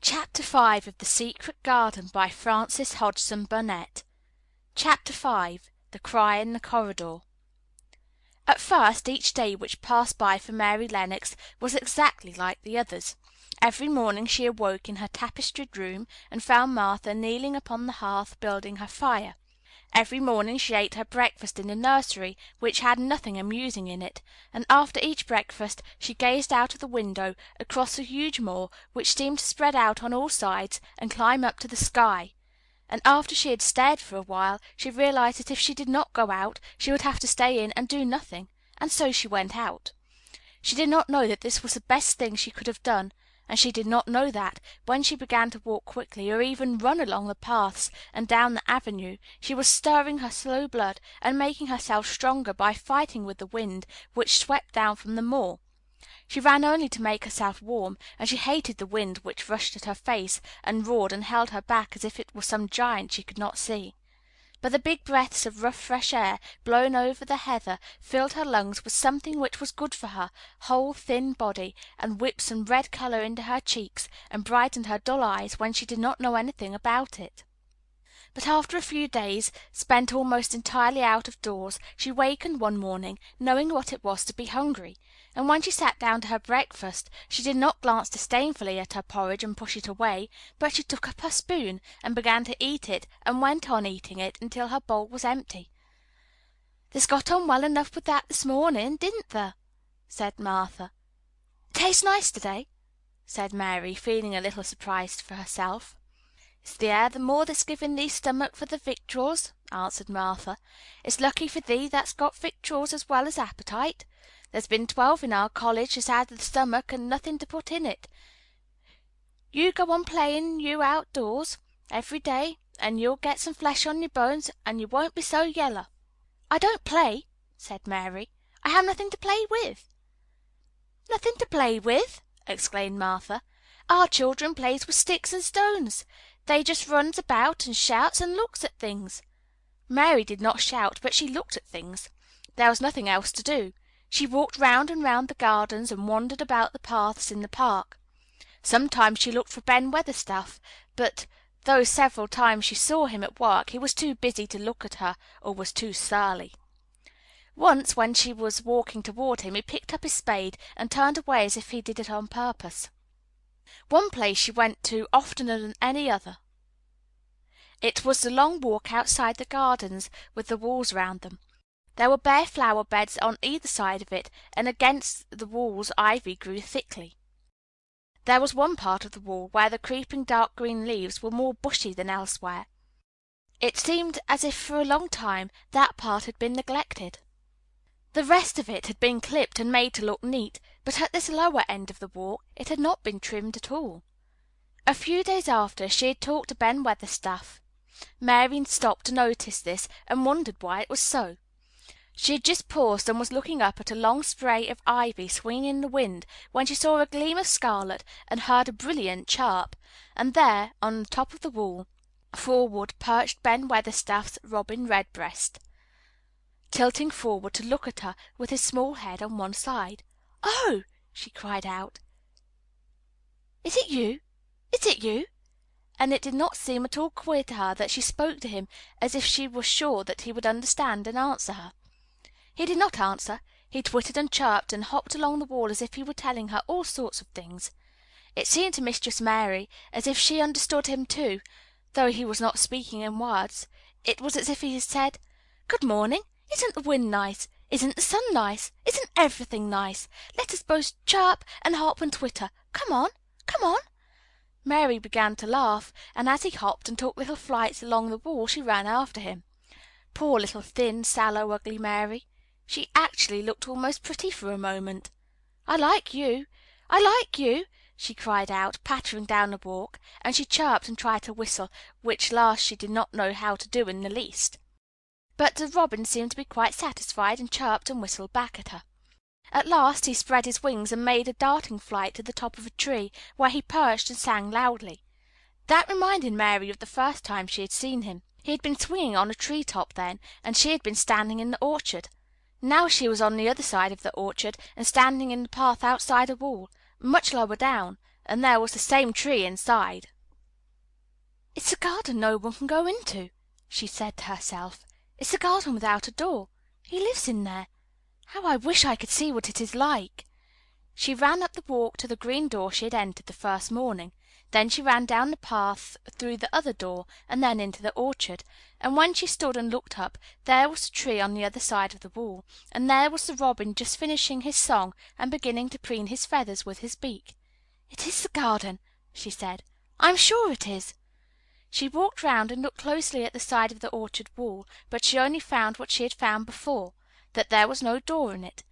Chapter 5 of The Secret Garden by Frances Hodgson Burnett. Chapter 5 The Cry in the Corridor. At first, each day which passed by for Mary Lennox was exactly like the others. Every morning she awoke in her tapestried room and found Martha kneeling upon the hearth building her fire. Every morning she ate her breakfast in the nursery, which had nothing amusing in it, and after each breakfast she gazed out of the window across the huge moor, which seemed to spread out on all sides and climb up to the sky. And after she had stared for a while, she realized that if she did not go out, she would have to stay in and do nothing, and so she went out. She did not know that this was the best thing she could have done, and she did not know that, when she began to walk quickly, or even run along the paths and down the avenue, she was stirring her slow blood and making herself stronger by fighting with the wind which swept down from the moor. She ran only to make herself warm, and she hated the wind which rushed at her face and roared and held her back as if it were some giant she could not see. But the big breaths of rough fresh air blown over the heather filled her lungs with something which was good for her whole thin body, and whipped some red color into her cheeks, and brightened her dull eyes when she did not know anything about it. But after a few days, spent almost entirely out of doors, she wakened one morning, knowing what it was to be hungry, and when she sat down to her breakfast, she did not glance disdainfully at her porridge and push it away, but she took up her spoon and began to eat it, and went on eating it until her bowl was empty. "There's got on well enough with that this morning, didn't there?" said Martha. "Tastes nice to-day," said Mary, feeling a little surprised for herself. "It's the air the moor that's giving thee stomach for the victuals," answered Martha. "It's lucky for thee that's got victuals as well as appetite. There's been 12 in our college has had the stomach and nothing to put in it. You go on playing you outdoors every day, and you'll get some flesh on your bones, and you won't be so yeller." "I don't play," said Mary. "I have nothing to play with." "Nothing to play with!" exclaimed Martha. "Our children plays with sticks and stones. They just runs about and shouts and looks at things." Mary did not shout, but she looked at things. There was nothing else to do. She walked round and round the gardens and wandered about the paths in the park. Sometimes she looked for Ben Weatherstaff, but though several times she saw him at work, he was too busy to look at her, or was too surly. Once, when she was walking toward him, he picked up his spade and turned away as if he did it on purpose. One place she went to oftener than any other. It was the long walk outside the gardens with the walls round them. There were bare flower beds on either side of it, and against the walls ivy grew thickly. There was one part of the wall where the creeping dark green leaves were more bushy than elsewhere. It seemed as if for a long time that part had been neglected. The rest of it had been clipped and made to look neat, but at this lower end of the walk it had not been trimmed at all. A few days after she had talked to Ben Weatherstaff. Mary stopped to notice this, and wondered why it was so. She had just paused and was looking up at a long spray of ivy swinging in the wind when she saw a gleam of scarlet and heard a brilliant chirp, and there, on the top of the wall, forward perched Ben Weatherstaff's robin redbreast, tilting forward to look at her with his small head on one side. "Oh!" she cried out. "Is it you? Is it you?" And it did not seem at all queer to her that she spoke to him as if she were sure that he would understand and answer her. He did not answer. He twittered and chirped and hopped along the wall as if he were telling her all sorts of things. It seemed to Mistress Mary as if she understood him too, though he was not speaking in words. It was as if he had said, "Good morning. Isn't the wind nice? Isn't the sun nice? Isn't everything nice? Let us both chirp and hop and twitter. Come on, come on." Mary began to laugh, and as he hopped and took little flights along the wall, she ran after him. Poor little thin, sallow, ugly Mary! She actually looked almost pretty for a moment. "I like you! I like you!" she cried out, pattering down the walk, and she chirped and tried to whistle, which last she did not know how to do in the least. But the robin seemed to be quite satisfied, and chirped and whistled back at her. At last he spread his wings and made a darting flight to the top of a tree, where he perched and sang loudly. That reminded Mary of the first time she had seen him. He had been swinging on a tree top then, and she had been standing in the orchard. Now she was on the other side of the orchard, and standing in the path outside a wall, much lower down, and there was the same tree inside. "It's a garden no one can go into," she said to herself. "It's a garden without a door. He lives in there. How I wish I could see what it is like." She ran up the walk to the green door she had entered the first morning. Then she ran down the path through the other door, and then into the orchard, and when she stood and looked up, there was the tree on the other side of the wall, and there was the robin just finishing his song and beginning to preen his feathers with his beak. "It is the garden," she said. "I am sure it is." She walked round and looked closely at the side of the orchard wall, but she only found what she had found before, that there was no door in it.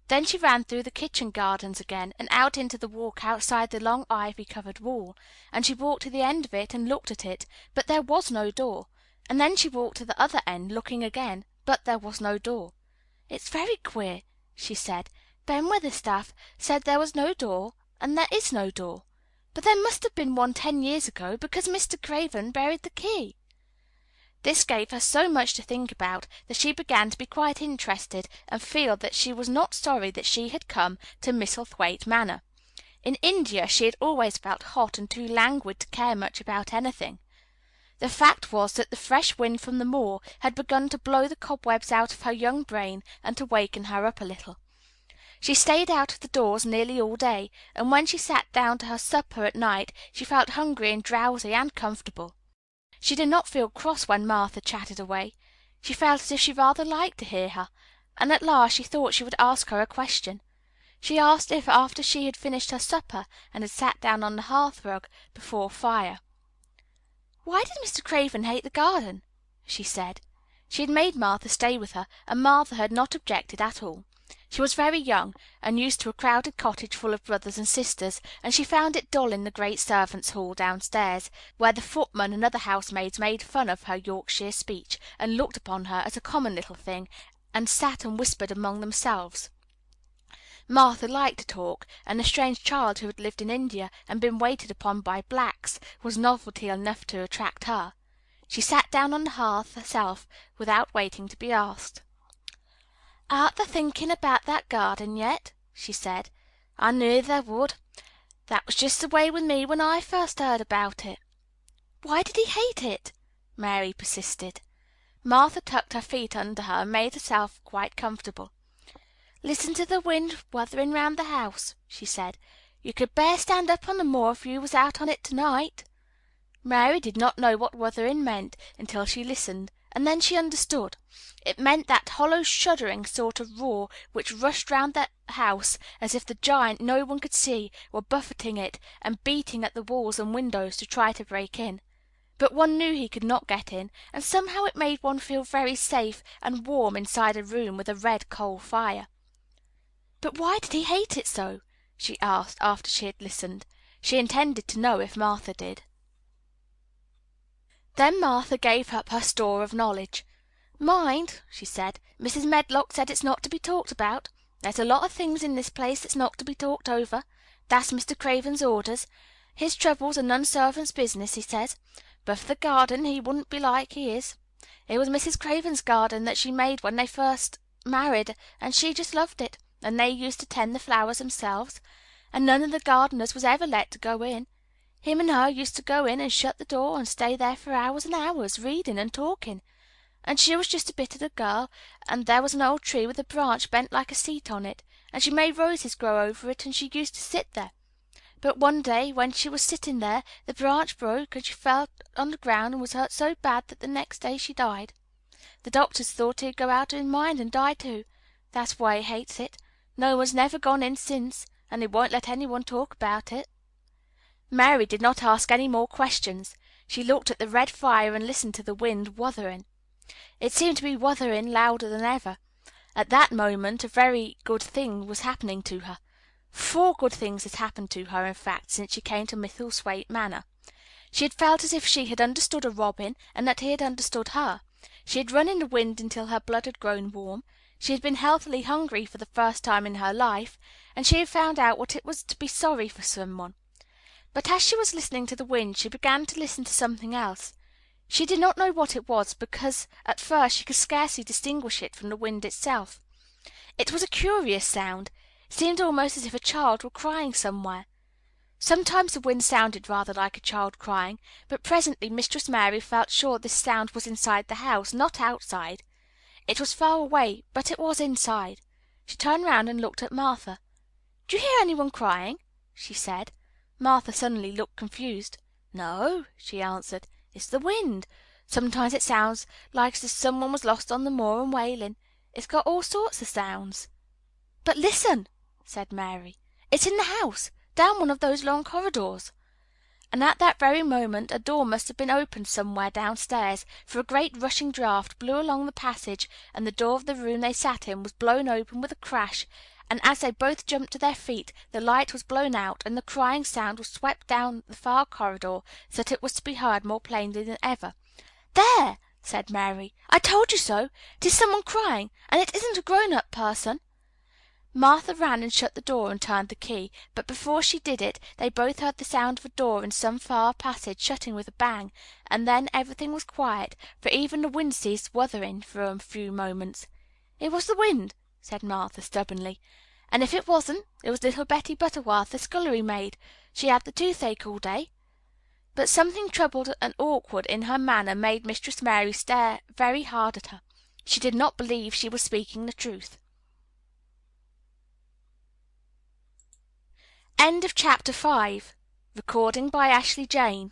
Then she ran through the kitchen gardens again, and out into the walk outside the long ivy-covered wall, and she walked to the end of it and looked at it, but there was no door, and then she walked to the other end, looking again, but there was no door. "It's very queer," she said. "Ben Weatherstaff said there was no door, and there is no door. But there must have been one 10 years ago, because Mr. Craven buried the key." This gave her so much to think about that she began to be quite interested and feel that she was not sorry that she had come to Misselthwaite Manor. In India she had always felt hot and too languid to care much about anything. The fact was that the fresh wind from the moor had begun to blow the cobwebs out of her young brain and to waken her up a little. She stayed out of the doors nearly all day, and when she sat down to her supper at night she felt hungry and drowsy and comfortable. She did not feel cross when Martha chatted away. She felt as if she rather liked to hear her, and at last she thought she would ask her a question. She asked if, after she had finished her supper and had sat down on the hearth-rug before a fire, "Why did Mr. Craven hate the garden?" she said. She had made Martha stay with her, and Martha had not objected at all. She was very young, and used to a crowded cottage full of brothers and sisters, and she found it dull in the great servants' hall downstairs, where the footman and other housemaids made fun of her Yorkshire speech, and looked upon her as a common little thing, and sat and whispered among themselves. Martha liked to talk, and a strange child who had lived in India and been waited upon by blacks was novelty enough to attract her. She sat down on the hearth herself without waiting to be asked. "Art thou thinking about that garden yet?" she said. "I knew thou would. That was just the way with me when I first heard about it." "Why did he hate it?" Mary persisted. Martha tucked her feet under her and made herself quite comfortable. "Listen to the wind wuthering round the house," she said. "You could bear stand up on the moor if you was out on it tonight." Mary did not know what wuthering meant until she listened, and then she understood. It meant that hollow, shuddering sort of roar which rushed round the house as if the giant no one could see were buffeting it and beating at the walls and windows to try to break in. But one knew he could not get in, and somehow it made one feel very safe and warm inside a room with a red coal fire. "But why did he hate it so?" she asked after she had listened. She intended to know if Martha did. Then Martha gave up her store of knowledge. "Mind," she said, "Mrs. Medlock said it's not to be talked about. There's a lot of things in this place that's not to be talked over. That's Mr. Craven's orders. His troubles are none servant's business, he says. But for the garden he wouldn't be like he is. It was Mrs. Craven's garden that she made when they first married, and she just loved it, and they used to tend the flowers themselves, and none of the gardeners was ever let to go in. Him and her used to go in and shut the door and stay there for hours and hours, reading and talking. And she was just a bit of a girl, and there was an old tree with a branch bent like a seat on it, and she made roses grow over it, and she used to sit there. But one day, when she was sitting there, the branch broke, and she fell on the ground and was hurt so bad that the next day she died. The doctors thought he'd go out of his mind and die too. That's why he hates it. No one's never gone in since, and he won't let anyone talk about it." Mary did not ask any more questions. She looked at the red fire and listened to the wind wuthering. It seemed to be wuthering louder than ever. At that moment a very good thing was happening to her. 4 good things had happened to her, in fact, since she came to Misselthwaite Manor. She had felt as if she had understood a robin, and that he had understood her. She had run in the wind until her blood had grown warm. She had been healthily hungry for the first time in her life, and she had found out what it was to be sorry for someone. But as she was listening to the wind, she began to listen to something else. She did not know what it was, because at first she could scarcely distinguish it from the wind itself. It was a curious sound. It seemed almost as if a child were crying somewhere. Sometimes the wind sounded rather like a child crying, but presently Mistress Mary felt sure this sound was inside the house, not outside. It was far away, but it was inside. She turned round and looked at Martha. "Do you hear any one crying?" she said. Martha suddenly looked confused. "No," she answered. "It's the wind. Sometimes it sounds like as if some one was lost on the moor and wailing. It's got all sorts of sounds." "But listen," said Mary. "It's in the house, down one of those long corridors." And at that very moment a door must have been opened somewhere downstairs, for a great rushing draught blew along the passage, and the door of the room they sat in was blown open with a crash, and as they both jumped to their feet the light was blown out, and the crying sound was swept down the far corridor so that it was to be heard more plainly than ever. "There!" said Mary. "I told you so. It is some one crying, and it isn't a grown-up person." Martha ran and shut the door and turned the key, but before she did it they both heard the sound of a door in some far passage shutting with a bang, and then everything was quiet, for even the wind ceased wuthering for a few moments. "It was the wind," said Martha stubbornly, "and if it wasn't, it was little Betty Butterworth, the scullery maid. She had the toothache all day." But something troubled and awkward in her manner made Mistress Mary stare very hard at her. She did not believe she was speaking the truth. Chapter 6. The Crying in the Corridor.